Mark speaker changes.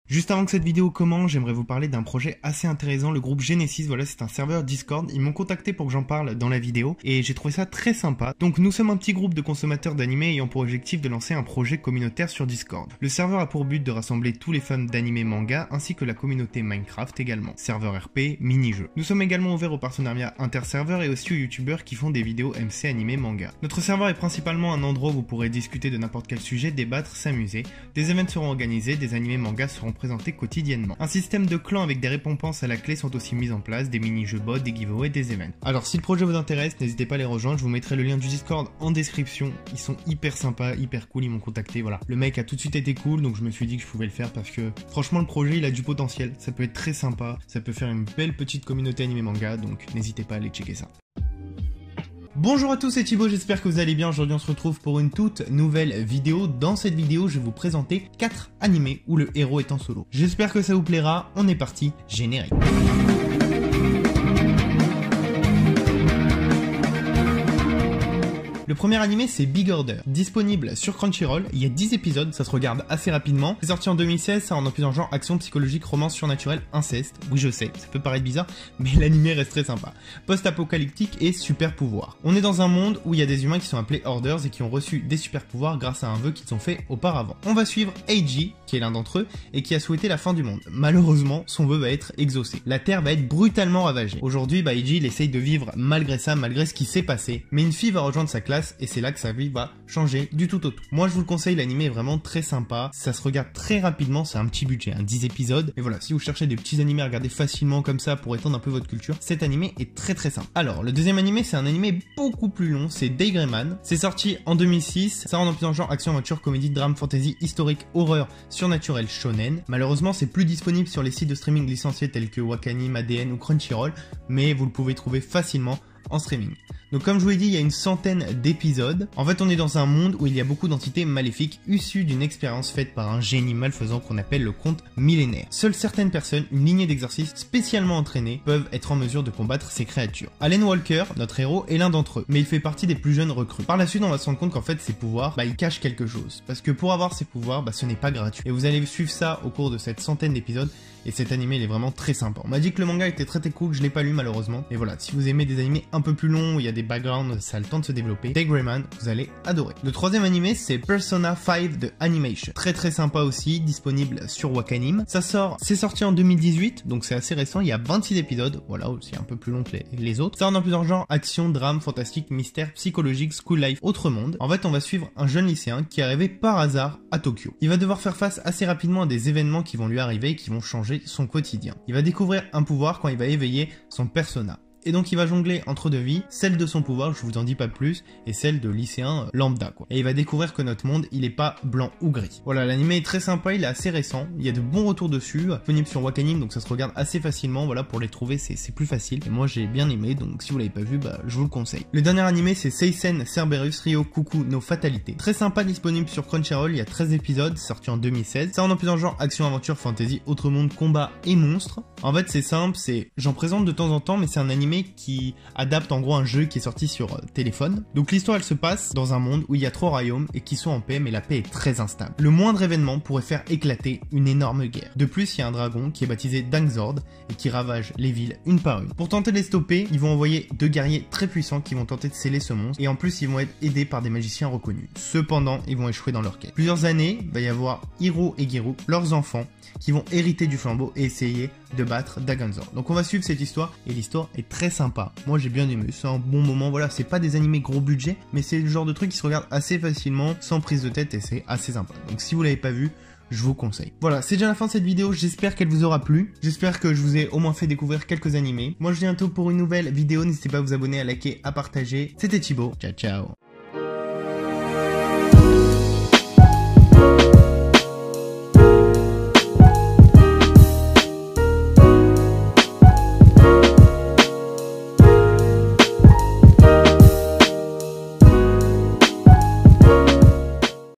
Speaker 1: Juste avant que cette vidéo commence, j'aimerais vous parler d'un projet assez intéressant, le groupe Genesis. Voilà, c'est un serveur Discord. Ils m'ont contacté pour que j'en parle dans la vidéo et j'ai trouvé ça très sympa. Donc nous sommes un petit groupe de consommateurs d'anime ayant pour objectif de lancer un projet communautaire sur Discord. Le serveur a pour but de rassembler tous les fans d'anime manga ainsi que la communauté Minecraft également. Serveur RP, mini-jeux. Nous sommes également ouverts aux partenariats inter-serveurs et aussi aux youtubeurs qui font des vidéos MC anime manga. Notre serveur est principalement un endroit où vous pourrez discuter de n'importe quel sujet, débattre, s'amuser. Des événements seront organisés, des animés mangas seront présentés quotidiennement. Un système de clans avec des récompenses à la clé sont aussi mis en place, des mini-jeux bots, des giveaways, des events. Alors si le projet vous intéresse, n'hésitez pas à les rejoindre, je vous mettrai le lien du Discord en description. Ils sont hyper sympas, hyper cool, ils m'ont contacté, voilà. Le mec a tout de suite été cool, donc je me suis dit que je pouvais le faire parce que franchement le projet il a du potentiel, ça peut être très sympa, ça peut faire une belle petite communauté anime manga, donc n'hésitez pas à aller checker ça. Bonjour à tous, c'est Thibaut, j'espère que vous allez bien. Aujourd'hui on se retrouve pour une toute nouvelle vidéo. Dans cette vidéo je vais vous présenter 4 animés où le héros est en solo. J'espère que ça vous plaira, on est parti, générique. Le premier animé c'est Big Order, disponible sur Crunchyroll, il y a 10 épisodes, ça se regarde assez rapidement. C'est sorti en 2016, ça en plus dans le genre action psychologique, romance surnaturelle, inceste. Oui je sais, ça peut paraître bizarre, mais l'animé reste très sympa. Post-apocalyptique et super pouvoir. On est dans un monde où il y a des humains qui sont appelés Orders et qui ont reçu des super pouvoirs grâce à un vœu qu'ils ont fait auparavant. On va suivre Eiji, qui est l'un d'entre eux, et qui a souhaité la fin du monde. Malheureusement, son vœu va être exaucé. La Terre va être brutalement ravagée. Aujourd'hui, Eiji il essaye de vivre malgré ça, malgré ce qui s'est passé, mais une fille va rejoindre sa classe et c'est là que sa vie va changer du tout au tout. Moi je vous le conseille, l'anime est vraiment très sympa, ça se regarde très rapidement, c'est un petit budget, 10 épisodes, et voilà, si vous cherchez des petits animés à regarder facilement comme ça pour étendre un peu votre culture, cet animé est très très simple. Alors, le deuxième animé c'est un animé beaucoup plus long, c'est Daygreman, c'est sorti en 2006, ça rentre plus dans le genre action, aventure, comédie, drame, fantasy, historique, horreur, surnaturel, shonen. Malheureusement c'est plus disponible sur les sites de streaming licenciés tels que Wakanim, ADN ou Crunchyroll, mais vous le pouvez trouver facilement en streaming. Donc comme je vous l'ai dit, il y a une centaine d'épisodes. En fait, on est dans un monde où il y a beaucoup d'entités maléfiques issues d'une expérience faite par un génie malfaisant qu'on appelle le comte millénaire. Seules certaines personnes, une lignée d'exercices spécialement entraînées, peuvent être en mesure de combattre ces créatures. Alan Walker, notre héros, est l'un d'entre eux, mais il fait partie des plus jeunes recrues. Par la suite, on va se rendre compte qu'en fait, ses pouvoirs, ils cachent quelque chose. Parce que pour avoir ces pouvoirs, ce n'est pas gratuit. Et vous allez suivre ça au cours de cette centaine d'épisodes. Et cet animé il est vraiment très sympa. On m'a dit que le manga était très cool, je l'ai pas lu malheureusement. Mais voilà, si vous aimez des animés un peu plus longs, où il y a des backgrounds, ça a le temps de se développer, Daygreman, vous allez adorer. Le troisième animé c'est Persona 5 de Animation. Très sympa aussi, disponible sur Wakanim. C'est sorti en 2018, donc c'est assez récent, il y a 26 épisodes, voilà, aussi un peu plus long que les autres. Ça rentre dans plusieurs genres, action, drame, fantastique, mystère, psychologique, school life, autre monde. En fait, on va suivre un jeune lycéen qui est arrivé par hasard à Tokyo. Il va devoir faire face assez rapidement à des événements qui vont lui arriver et qui vont changer son quotidien. Il va découvrir un pouvoir quand il va éveiller son persona. Et donc il va jongler entre deux vies, celle de son pouvoir, je vous en dis pas plus, et celle de lycéen lambda quoi. Et il va découvrir que notre monde, il est pas blanc ou gris. Voilà, l'anime est très sympa, il est assez récent, il y a de bons retours dessus, disponible sur Wakanim, donc ça se regarde assez facilement, voilà, pour les trouver c'est plus facile. Et moi j'ai bien aimé, donc si vous l'avez pas vu, je vous le conseille. Le dernier animé c'est Seisen Cerberus Ryo Kuku no Fatalité. Très sympa, disponible sur Crunchyroll, il y a 13 épisodes, sorti en 2016. Ça rentre dans plusieurs genres, action, aventure, fantasy, autre monde, combat et monstres. En fait c'est simple, j'en présente de temps en temps, mais c'est un animé qui adapte en gros un jeu qui est sorti sur téléphone. Donc l'histoire elle se passe dans un monde où il y a 3 royaumes et qui sont en paix, mais la paix est très instable. Le moindre événement pourrait faire éclater une énorme guerre. De plus, il y a un dragon qui est baptisé Dangzord et qui ravage les villes une par une. Pour tenter de les stopper, ils vont envoyer 2 guerriers très puissants qui vont tenter de sceller ce monstre, et en plus ils vont être aidés par des magiciens reconnus. Cependant, ils vont échouer dans leur quête. Plusieurs années, il va y avoir Hiro et Giru, leurs enfants, qui vont hériter du flambeau et essayer de battre Dagenzor. Donc on va suivre cette histoire et l'histoire est très sympa. Moi j'ai bien aimé, c'est un bon moment, voilà, c'est pas des animés gros budget, mais c'est le genre de truc qui se regarde assez facilement, sans prise de tête et c'est assez sympa. Donc si vous l'avez pas vu, je vous conseille. Voilà, c'est déjà la fin de cette vidéo, j'espère qu'elle vous aura plu. J'espère que je vous ai au moins fait découvrir quelques animés. Moi je viens bientôt pour une nouvelle vidéo, n'hésitez pas à vous abonner, à liker, à partager. C'était Thibaut, ciao ciao.